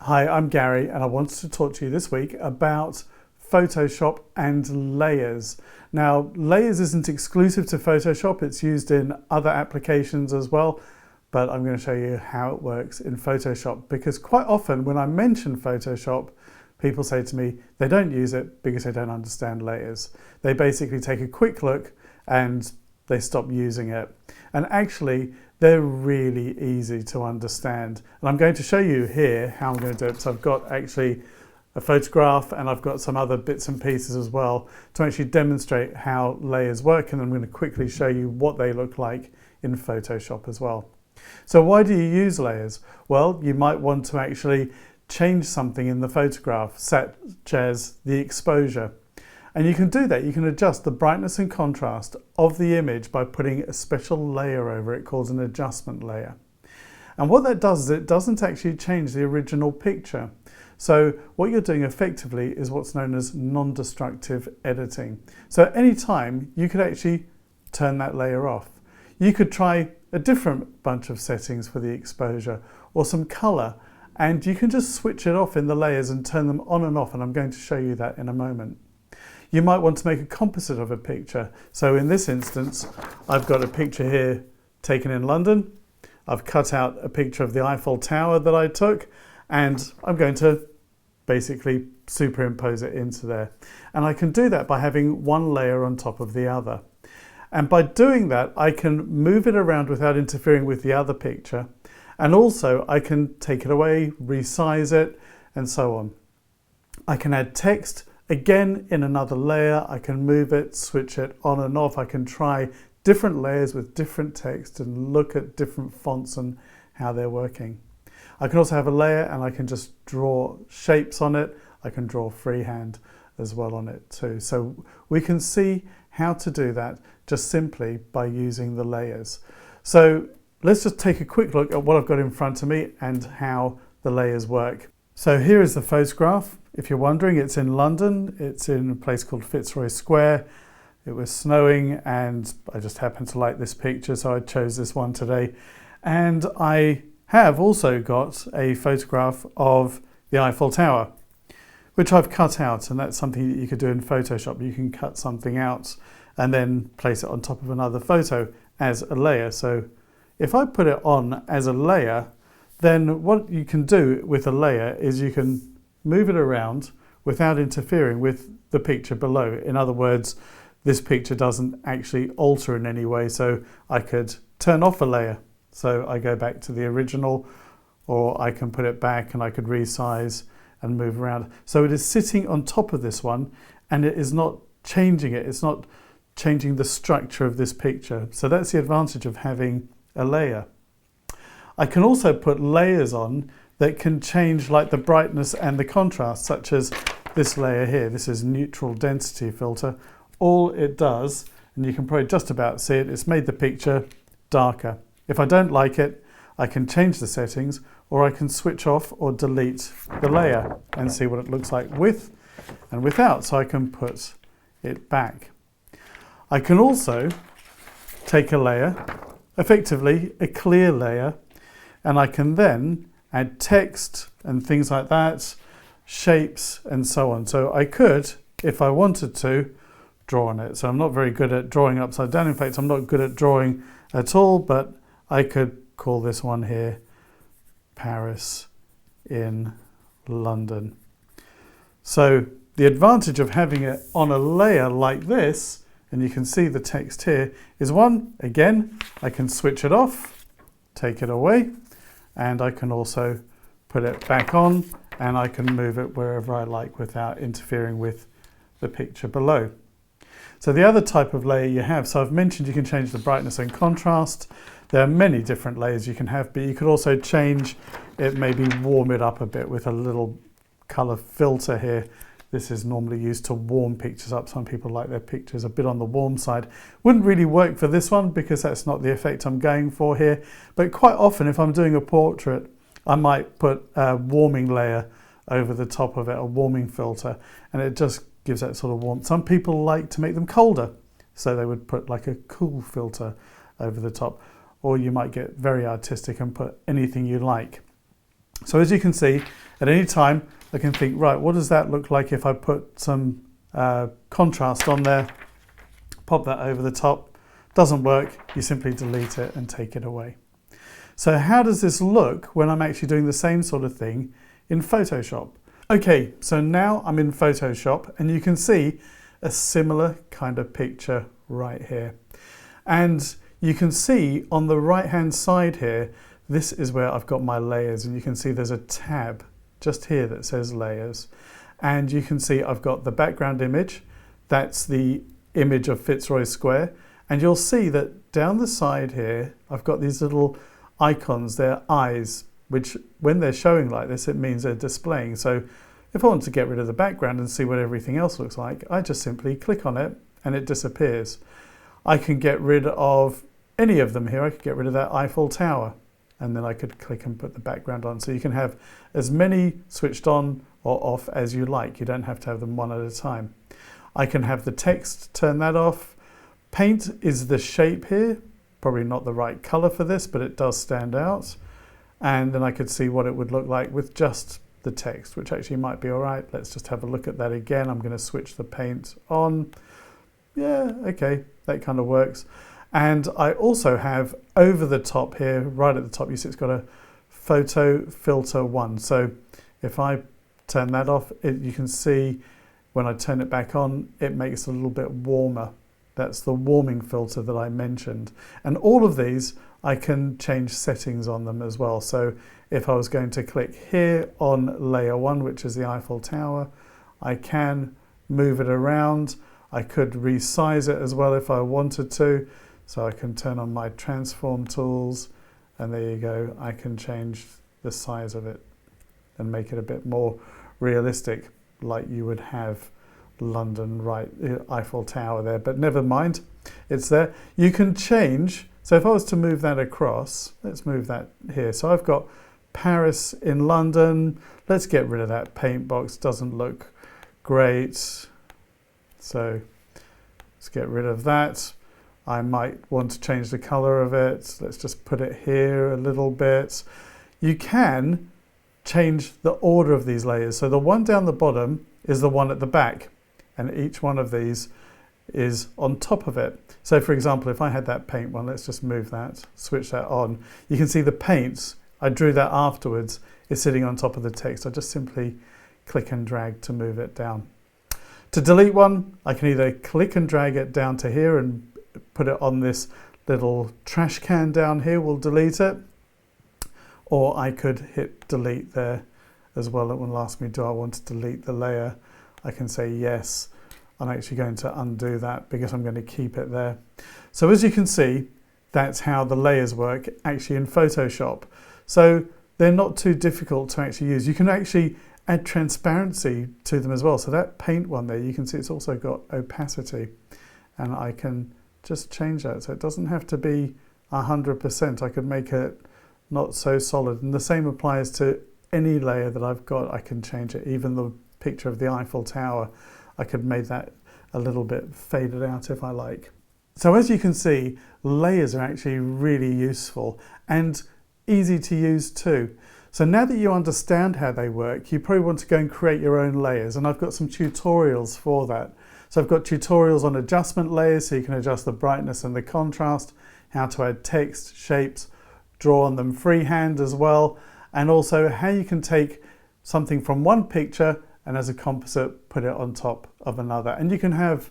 Hi, I'm Gary and I wanted to talk to you this week about Photoshop and layers. Now, layers isn't exclusive to Photoshop, it's used in other applications as well, but I'm going to show you how it works in Photoshop because quite often when I mention Photoshop, people say to me they don't use it because they don't understand layers. They basically take a quick look and they stop using it. And actually, they're really easy to understand. And I'm going to show you here how I'm going to do it. So I've got actually a photograph and I've got some other bits and pieces as well to actually demonstrate how layers work. And I'm going to quickly show you what they look like in Photoshop as well. So why do you use layers? Well, you might want to actually change something in the photograph, such as the exposure. And you can do that. You can adjust the brightness and contrast of the image by putting a special layer over it called an adjustment layer. And what that does is it doesn't actually change the original picture. So what you're doing effectively is what's known as non-destructive editing. So at any time, you could actually turn that layer off. You could try a different bunch of settings for the exposure or some color, and you can just switch it off in the layers and turn them on and off, and I'm going to show you that in a moment. You might want to make a composite of a picture. So in this instance, I've got a picture here taken in London. I've cut out a picture of the Eiffel Tower that I took, and I'm going to basically superimpose it into there. And I can do that by having one layer on top of the other. And by doing that, I can move it around without interfering with the other picture. And also I can take it away, resize it, and so on. I can add text. Again, in another layer, I can move it, switch it on and off. I can try different layers with different text and look at different fonts and how they're working. I can also have a layer and I can just draw shapes on it. I can draw freehand as well on it too. So we can see how to do that just simply by using the layers. So let's just take a quick look at what I've got in front of me and how the layers work. So here is the photograph. If you're wondering, it's in London. It's in a place called Fitzroy Square. It was snowing and I just happened to like this picture, so I chose this one today. And I have also got a photograph of the Eiffel Tower, which I've cut out, and that's something that you could do in Photoshop. You can cut something out and then place it on top of another photo as a layer. So if I put it on as a layer, then what you can do with a layer is you can move it around without interfering with the picture below. In other words, this picture doesn't actually alter in any way, so I could turn off a layer. So I go back to the original, or I can put it back and I could resize and move around. So it is sitting on top of this one and it is not changing it. It's not changing the structure of this picture. So that's the advantage of having a layer. I can also put layers on that can change like the brightness and the contrast, such as this layer here. This is neutral density filter. All it does, and you can probably just about see it, it's made the picture darker. If I don't like it, I can change the settings, or I can switch off or delete the layer and see what it looks like with and without, so I can put it back. I can also take a layer, effectively a clear layer, and I can then add text and things like that, shapes and so on. So I could, if I wanted to, draw on it. So I'm not very good at drawing upside down. In fact, I'm not good at drawing at all, but I could call this one here Paris in London. So the advantage of having it on a layer like this, and you can see the text here, is one, again, I can switch it off, take it away, and I can also put it back on and I can move it wherever I like without interfering with the picture below. So the other type of layer you have, so I've mentioned you can change the brightness and contrast. There are many different layers you can have, but you could also change it, maybe warm it up a bit with a little color filter here. This is normally used to warm pictures up. Some people like their pictures a bit on the warm side. Wouldn't really work for this one because that's not the effect I'm going for here. But quite often if I'm doing a portrait, I might put a warming layer over the top of it, a warming filter, and it just gives that sort of warmth. Some people like to make them colder, so they would put like a cool filter over the top. Or you might get very artistic and put anything you like. So as you can see, at any time, I can think, right, what does that look like if I put some contrast on there, pop that over the top. Doesn't work, you simply delete it and take it away. So how does this look when I'm actually doing the same sort of thing in Photoshop? Okay, so now I'm in Photoshop and you can see a similar kind of picture right here. And you can see on the right hand side here, this is where I've got my layers, and you can see there's a tab just here that says layers. And you can see I've got the background image, that's the image of Fitzroy Square. And you'll see that down the side here, I've got these little icons, they're eyes, which when they're showing like this, it means they're displaying. So if I want to get rid of the background and see what everything else looks like, I just simply click on it and it disappears. I can get rid of any of them here. I could get rid of that Eiffel Tower and then I could click and put the background on. So you can have as many switched on or off as you like. You don't have to have them one at a time. I can have the text, turn that off. Paint is the shape here. Probably not the right color for this, but it does stand out. And then I could see what it would look like with just the text, which actually might be all right. Let's just have a look at that again. I'm going to switch the paint on. Yeah, okay, that kind of works. And I also have over the top here, right at the top, you see it's got a photo filter 1. So if I turn that off, you can see when I turn it back on, it makes it a little bit warmer. That's the warming filter that I mentioned. And all of these, I can change settings on them as well. So if I was going to click here on layer 1, which is the Eiffel Tower, I can move it around. I could resize it as well if I wanted to. So I can turn on my transform tools and there you go. I can change the size of it and make it a bit more realistic, like you would have London, right, Eiffel Tower there, but never mind, it's there. You can change, so if I was to move that across, let's move that here. So I've got Paris in London. Let's get rid of that paint box, doesn't look great. So let's get rid of that. I might want to change the color of it. Let's just put it here a little bit. You can change the order of these layers. So the one down the bottom is the one at the back, and each one of these is on top of it. So for example, if I had that paint one, let's just move that, switch that on. You can see the paints, I drew that afterwards, is sitting on top of the text. I just simply click and drag to move it down. To delete one, I can either click and drag it down to here and put it on this little trash can down here, we'll delete it. Or I could hit delete there as well. It will ask me, do I want to delete the layer? I can say yes. I'm actually going to undo that because I'm going to keep it there. So as you can see, that's how the layers work actually in Photoshop. So they're not too difficult to actually use. You can actually add transparency to them as well. So that paint one there, you can see it's also got opacity, and I can just change that. So it doesn't have to be 100%. I could make it not so solid. And the same applies to any layer that I've got. I can change it. Even the picture of the Eiffel Tower, I could make that a little bit faded out if I like. So as you can see, layers are actually really useful and easy to use too. So now that you understand how they work, you probably want to go and create your own layers, and I've got some tutorials for that. So I've got tutorials on adjustment layers, so you can adjust the brightness and the contrast, how to add text, shapes, draw on them freehand as well, and also how you can take something from one picture and as a composite put it on top of another. And you can have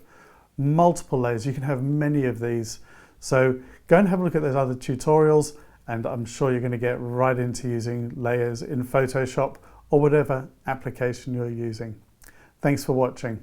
multiple layers, you can have many of these. So go and have a look at those other tutorials, and I'm sure you're going to get right into using layers in Photoshop or whatever application you're using. Thanks for watching.